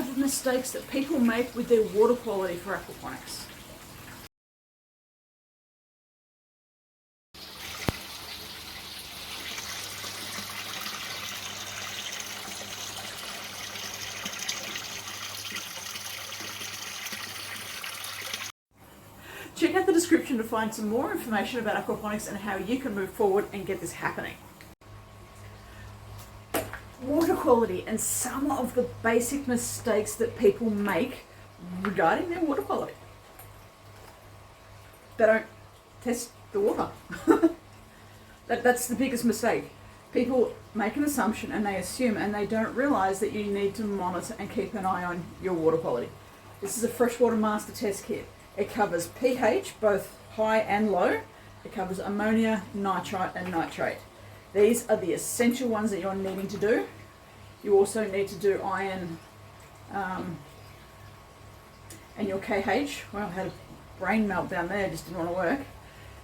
5 mistakes that people make with their water quality for aquaponics. Check out the description to find some more information about aquaponics and how you can move forward and get this happening. Water quality and some of the basic mistakes that people make regarding their water quality. They don't test the water. That's the biggest mistake. People make an assumption and they assume and they don't realise that you need to monitor and keep an eye on your water quality. This is a freshwater master test kit. It covers pH, both high and low. It covers ammonia, nitrite and nitrate. These are the essential ones that you're needing to do. You also need to do iron and your KH. Well, I had a brain meltdown there, just didn't want to work.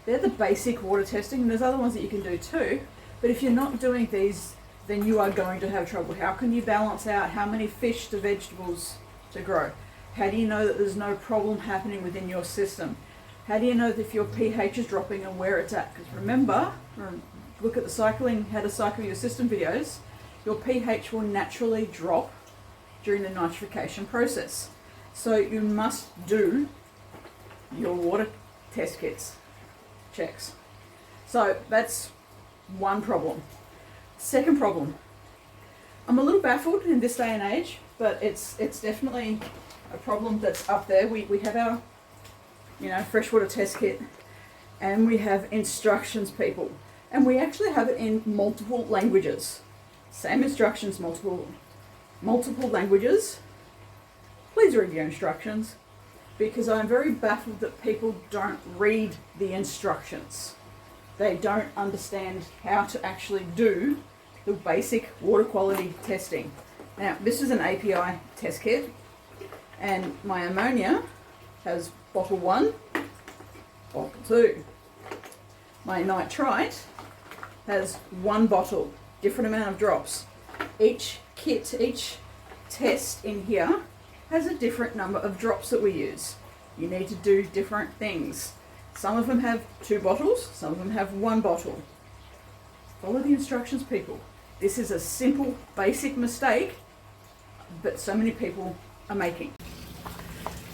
They're the basic water testing, and there's other ones that you can do too. But if you're not doing these, then you are going to have trouble. How can you balance out how many fish to vegetables to grow? How do you know that there's no problem happening within your system? How do you know that if your pH is dropping and where it's at? Because remember, look at the cycling, how to cycle your system videos, your pH will naturally drop during the nitrification process. So you must do your water test kits checks. So that's one problem. Second problem, I'm a little baffled in this day and age, but it's definitely a problem that's up there. We have our, freshwater test kit, and we have instructions, people, and we actually have it in multiple languages. Same instructions, multiple languages. Please read your instructions, because I'm very baffled that people don't read the instructions. They don't understand how to actually do the basic water quality testing. Now, this is an API test kit. And my ammonia has bottle 1, bottle 2. My nitrite has 1 bottle, different amount of drops. Each kit, each test in here has a different number of drops that we use. You need to do different things. Some of them have 2 bottles, some of them have 1 bottle. Follow the instructions, people. This is a simple, basic mistake, but so many people are making.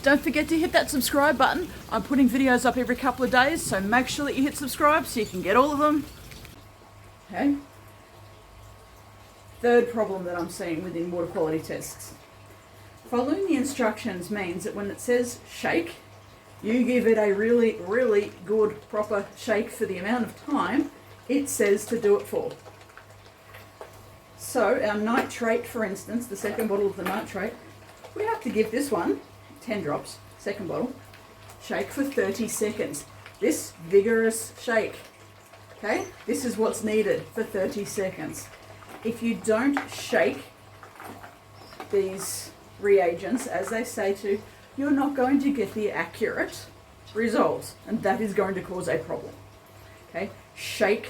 Don't forget to hit that subscribe button. I'm putting videos up every couple of days, so make sure that you hit subscribe so you can get all of them. Okay. Third problem that I'm seeing within water quality tests. Following the instructions means that when it says shake, you give it a really, really good, proper shake for the amount of time it says to do it for. So our nitrate, for instance, the second bottle of the nitrate, we have to give this one 10 drops, second bottle, shake for 30 seconds. This vigorous shake, okay, this is what's needed for 30 seconds. If you don't shake these reagents, as they say to, you're not going to get the accurate results, and that is going to cause a problem. Okay, shake,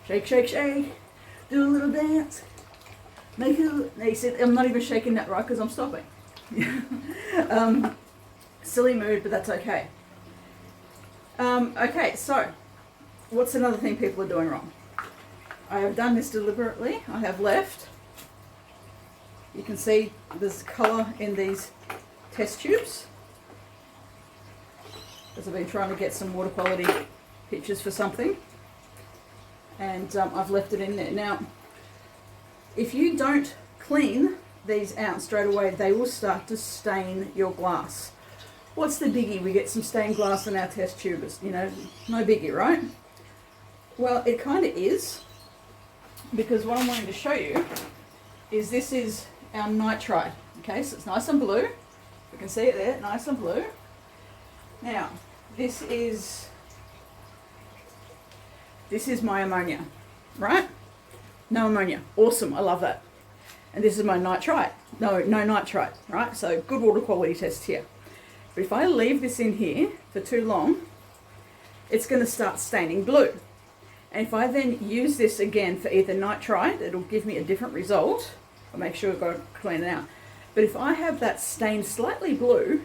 shake, shake, shake, do a little dance, make it, you see, I'm not even shaking that right because I'm stopping. Silly mood, but that's okay. Okay, so what's another thing people are doing wrong? I have done this deliberately. I have left, you can see there's colour in these test tubes, because I've been trying to get some water quality pictures for something, and I've left it in there. Now, if you don't clean these out straight away, they will start to stain your glass. What's the biggie? We get some stained glass in our test tubes, no biggie, right? Well, it kind of is, because what I'm wanting to show you is this is our nitrite. Okay, so it's nice and blue. You can see it there, nice and blue. Now, this is my ammonia, right? No ammonia. Awesome, I love that. And this is my nitrite. No nitrite, right? So good water quality test here. But if I leave this in here for too long, it's going to start staining blue. And if I then use this again for either nitrite, it'll give me a different result. I make sure I've got to clean it out. But if I have that stain slightly blue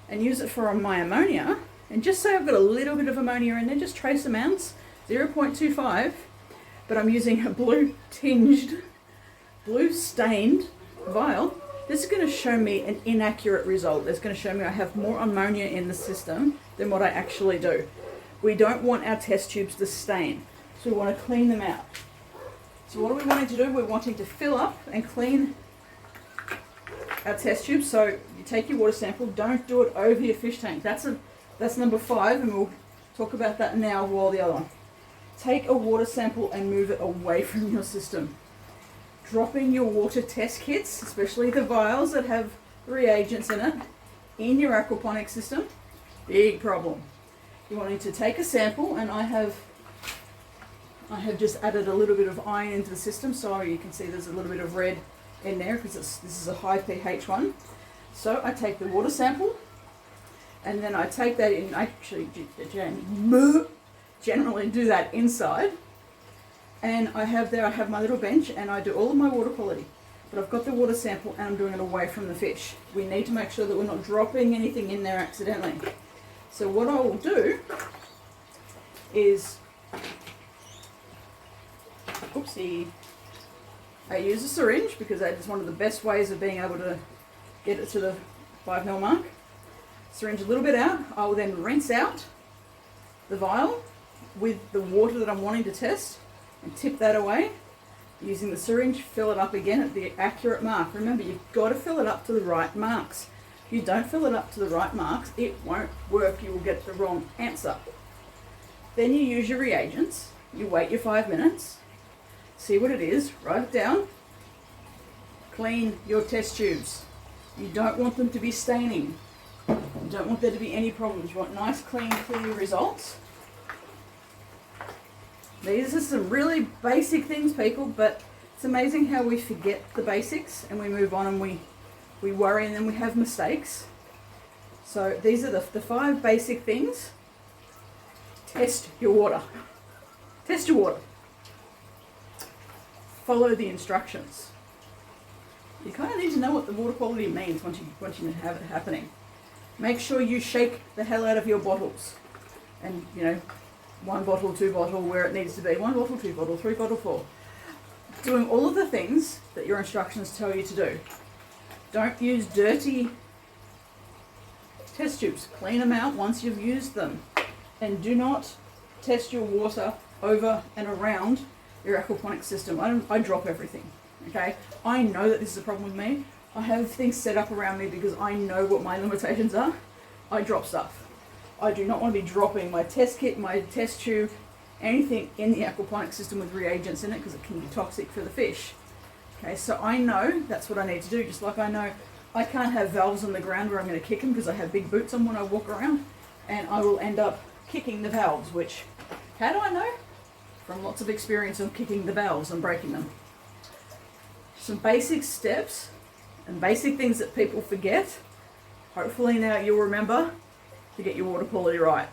and use it for my ammonia, and just say I've got a little bit of ammonia in there, just trace amounts, 0.25, but I'm using a blue tinged, blue stained vial, this is going to show me an inaccurate result. It's going to show me I have more ammonia in the system than what I actually do. We don't want our test tubes to stain, so we want to clean them out. So what are we wanting to do? We're wanting to fill up and clean our test tubes. So you take your water sample, don't do it over your fish tank. That's number 5, and we'll talk about that now while the other one. Take a water sample and move it away from your system. Dropping your water test kits, especially the vials that have reagents in it, in your aquaponics system, big problem. You're wanting to take a sample, and I have just added a little bit of iron into the system, so you can see there's a little bit of red in there because this is a high pH one. So I take the water sample, and then I take that in. I actually generally do that inside. And I have my little bench, and I do all of my water quality. But I've got the water sample and I'm doing it away from the fish. We need to make sure that we're not dropping anything in there accidentally. So what I will do is, oopsie, I use a syringe because that is one of the best ways of being able to get it to the 5 ml mark. Syringe a little bit out. I will then rinse out the vial with the water that I'm wanting to test, and tip that away. Using the syringe, fill it up again at the accurate mark. Remember, you've got to fill it up to the right marks. If you don't fill it up to the right marks, it won't work. You will get the wrong answer. Then you use your reagents. You wait your 5 minutes. See what it is. Write it down. Clean your test tubes. You don't want them to be staining. You don't want there to be any problems. You want nice, clean, clear results. These are some really basic things, people, but it's amazing how we forget the basics and we move on and we worry and then we have mistakes. So these are the 5 basic things. Test your water. Test your water. Follow the instructions. You kind of need to know what the water quality means once you have it happening. Make sure you shake the hell out of your bottles. And, 1 bottle, 2 bottle, where it needs to be. 1 bottle, 2 bottle, 3 bottle, 4. Doing all of the things that your instructions tell you to do. Don't use dirty test tubes. Clean them out once you've used them. And do not test your water over and around your aquaponics system. I drop everything, okay? I know that this is a problem with me. I have things set up around me because I know what my limitations are. I drop stuff. I do not want to be dropping my test kit, my test tube, anything in the aquaponics system with reagents in it because it can be toxic for the fish. Okay, so I know that's what I need to do, just like I know I can't have valves on the ground where I'm going to kick them because I have big boots on when I walk around, and I will end up kicking the valves, which, how do I know? From lots of experience of kicking the valves and breaking them. Some basic steps and basic things that people forget. Hopefully now you'll remember to get your water quality right.